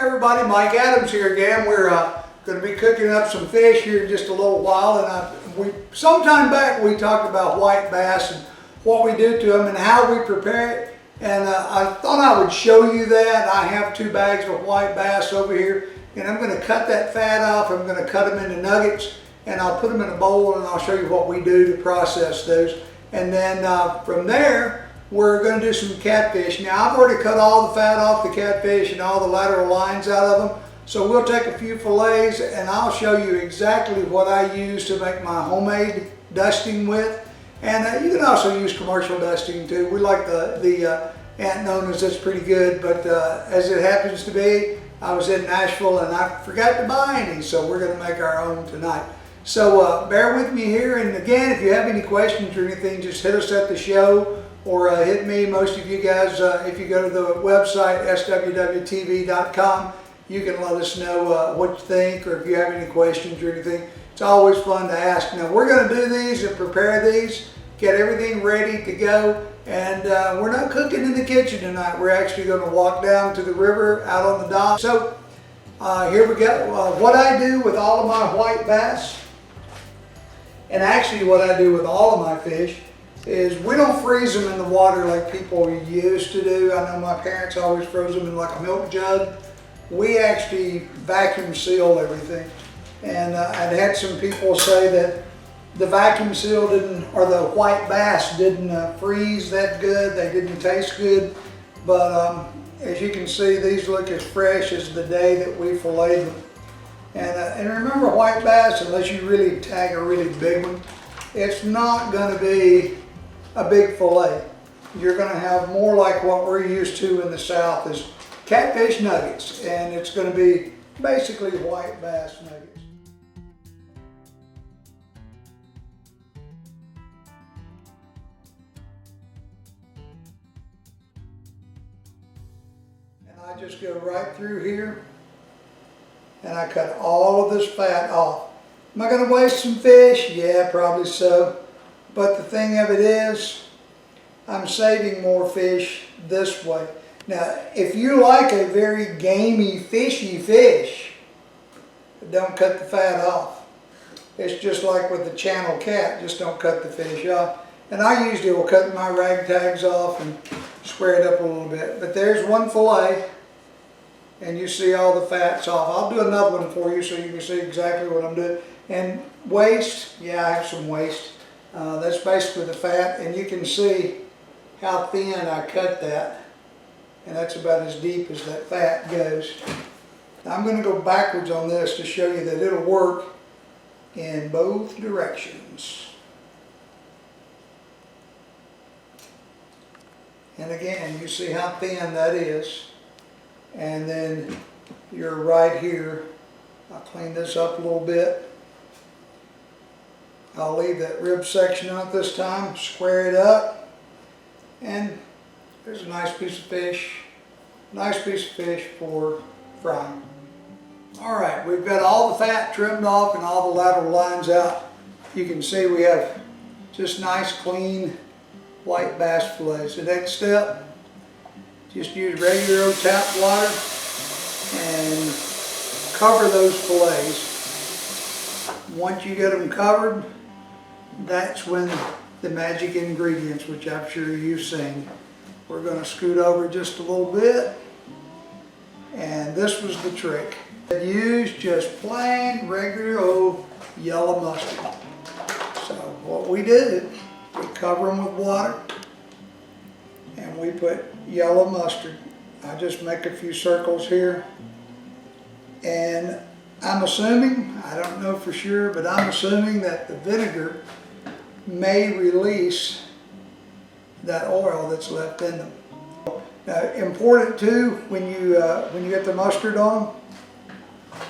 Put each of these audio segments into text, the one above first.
everybody, Mike Adams here again. We're going to be cooking up some fish here in just a little while. And sometime back we talked about white bass and what we do to them and how we prepare it. And I thought I would show you that. I have 2 bags of white bass over here, and I'm going to cut that fat off. I'm going to cut them into nuggets, and I'll put them in a bowl, and I'll show you what we do to process those. And then from there, we're going to do some catfish. Now, I've already cut all the fat off the catfish and all the lateral lines out of them. So we'll take a few fillets, and I'll show you exactly what I use to make my homemade dusting with. And you can also use commercial dusting too. We like the Aunt Nona's. That's pretty good, but as it happens to be, I was in Nashville and I forgot to buy any, so we're going to make our own tonight. So bear with me here, and again, if you have any questions or anything, just hit us at the show or hit me. Most of you guys, if you go to the website swwtv.com, you can let us know what you think, or if you have any questions or anything. It's always fun to ask. Now, we're going to do these and prepare these, get everything ready to go, and we're not cooking in the kitchen tonight. We're actually going to walk down to the river out on the dock. So here we go. What I do with all of my white bass, and actually what I do with all of my fish, is we don't freeze them in the water like people used to do. I know my parents always froze them in like a milk jug. We actually vacuum seal everything. And I'd had some people say that the vacuum seal didn't, or the white bass didn't freeze that good. They didn't taste good. But as you can see, these look as fresh as the day that we filleted them. And remember, white bass, unless you really tag a really big one, it's not going to be a big fillet. You're going to have more like what we're used to in the South is catfish nuggets, and it's going to be basically white bass nuggets. And I just go right through here and I cut all of this fat off. Am I going to waste some fish? Yeah, probably so. But the thing of it is, I'm saving more fish this way. Now, if you like a very gamey, fishy fish, don't cut the fat off. It's just like with the channel cat, just don't cut the fish off. And I usually will cut my rag tags off and square it up a little bit. But there's one fillet, and you see all the fat's off. I'll do another one for you so you can see exactly what I'm doing. And waste, yeah, I have some waste. That's basically the fat, and you can see how thin I cut that. And that's about as deep as that fat goes. Now I'm going to go backwards on this to show you that it'll work in both directions. And again, you see how thin that is. And then you're right here. I'll clean this up a little bit. I'll leave that rib section out this time, square it up, and there's a nice piece of fish. Nice piece of fish for frying. Alright, we've got all the fat trimmed off and all the lateral lines out. You can see we have just nice, clean, white bass fillets. The next step, just use regular old tap water and cover those fillets. Once you get them covered, that's when the magic ingredients, which I'm sure you've seen. We're going to scoot over just a little bit, and this was the trick. Use just plain regular old yellow mustard. So what we did, we cover them with water and we put yellow mustard. I just make a few circles here, and I'm assuming, I don't know for sure, but I'm assuming that the vinegar may release that oil that's left in them. Important too, when you get the mustard on,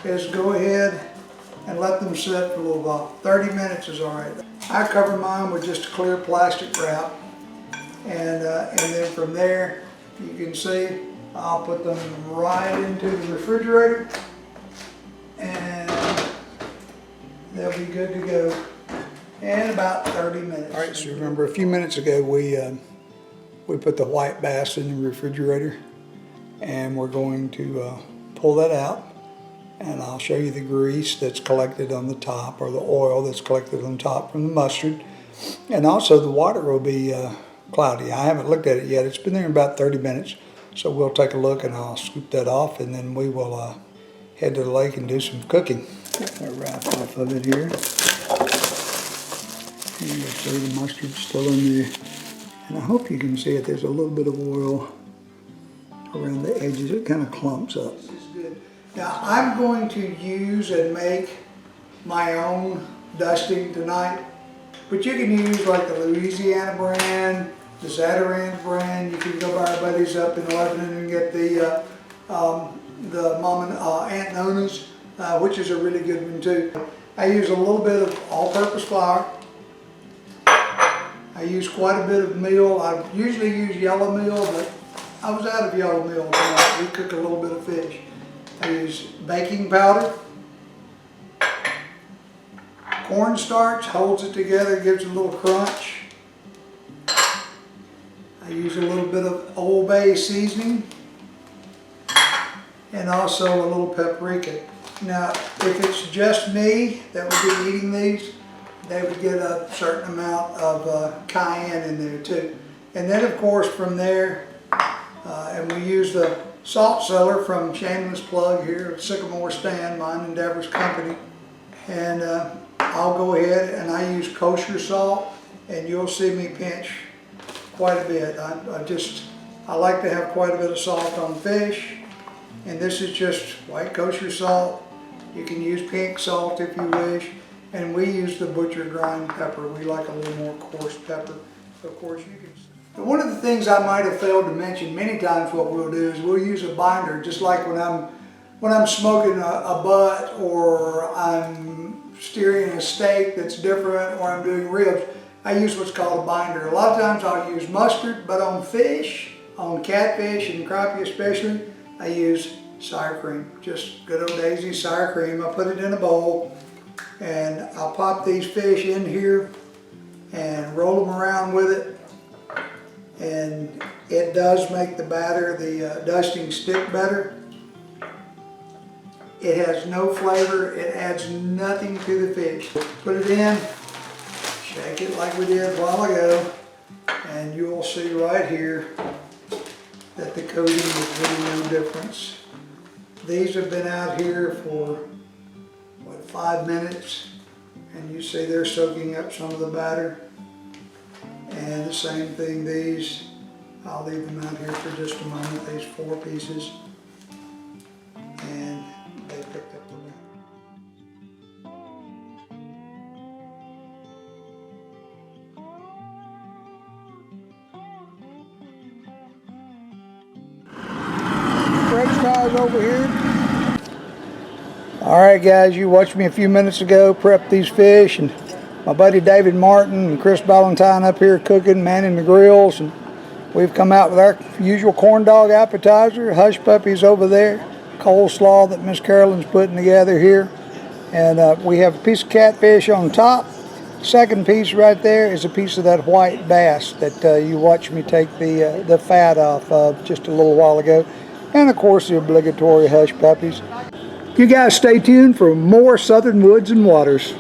is go ahead and let them sit for a little while. 30 minutes is all right. I cover mine with just a clear plastic wrap, and then from there, you can see I'll put them right into the refrigerator, and they'll be good to go in about 30 minutes. All right, so remember a few minutes ago we put the white bass in the refrigerator, and we're going to pull that out, and I'll show you the grease that's collected on the top, or the oil that's collected on top from the mustard. And also the water will be cloudy. I haven't looked at it yet. It's been there about 30 minutes. So we'll take a look and I'll scoop that off, and then we will head to the lake and do some cooking. Get that wrap off of it here. And you'll see the mustard still in there. And I hope you can see it. There's a little bit of oil around the edges. It kind of clumps up. This is good. Now I'm going to use and make my own dusting tonight. But you can use like the Louisiana brand, the Zatarain's brand. You can go by our buddies up in Lebanon and get the Aunt Nona's, which is a really good one too. I use a little bit of all-purpose flour. I use quite a bit of meal. I usually use yellow meal, but I was out of yellow meal tonight. We cook a little bit of fish. I use baking powder. Cornstarch holds it together, gives it a little crunch. I use a little bit of Old Bay seasoning, and also a little paprika. Now, if it's just me that would be eating these, they would get a certain amount of cayenne in there too. And then of course from there, and we use the salt cellar from shameless plug here at Sycamore Stand, Mine Endeavors Company. And I'll go ahead and I use kosher salt, and you'll see me pinch quite a bit. I like to have quite a bit of salt on fish, and this is just white kosher salt. You can use pink salt if you wish, and we use the butcher grind pepper. We like a little more coarse pepper. Of course you can. One of the things I might have failed to mention many times, what we'll do is we'll use a binder, just like when I'm smoking a butt, or I'm steering a steak that's different, or I'm doing ribs. I use what's called a binder. A lot of times I'll use mustard, but on fish, on catfish and crappie especially, I use sour cream. Just good old Daisy sour cream. I put it in a bowl, and I'll pop these fish in here and roll them around with it. And it does make the batter, the dusting, stick better. It has no flavor. It adds nothing to the fish. Put it in, shake it like we did a while ago, and you'll see right here that the coating is really no difference. These have been out here for, what, 5 minutes, and you see they're soaking up some of the batter. And the same thing, these, I'll leave them out here for just a moment, these 4 pieces. And they picked up the French fries over here. Alright guys, you watched me a few minutes ago prep these fish, and my buddy David Martin and Chris Ballantyne up here cooking, manning the grills, and we've come out with our usual corn dog appetizer, hush puppies over there, coleslaw that Miss Carolyn's putting together here, and we have a piece of catfish on top. Second piece right there is a piece of that white bass that you watched me take the fat off of just a little while ago, and of course the obligatory hush puppies. You guys stay tuned for more Southern Woods and Waters.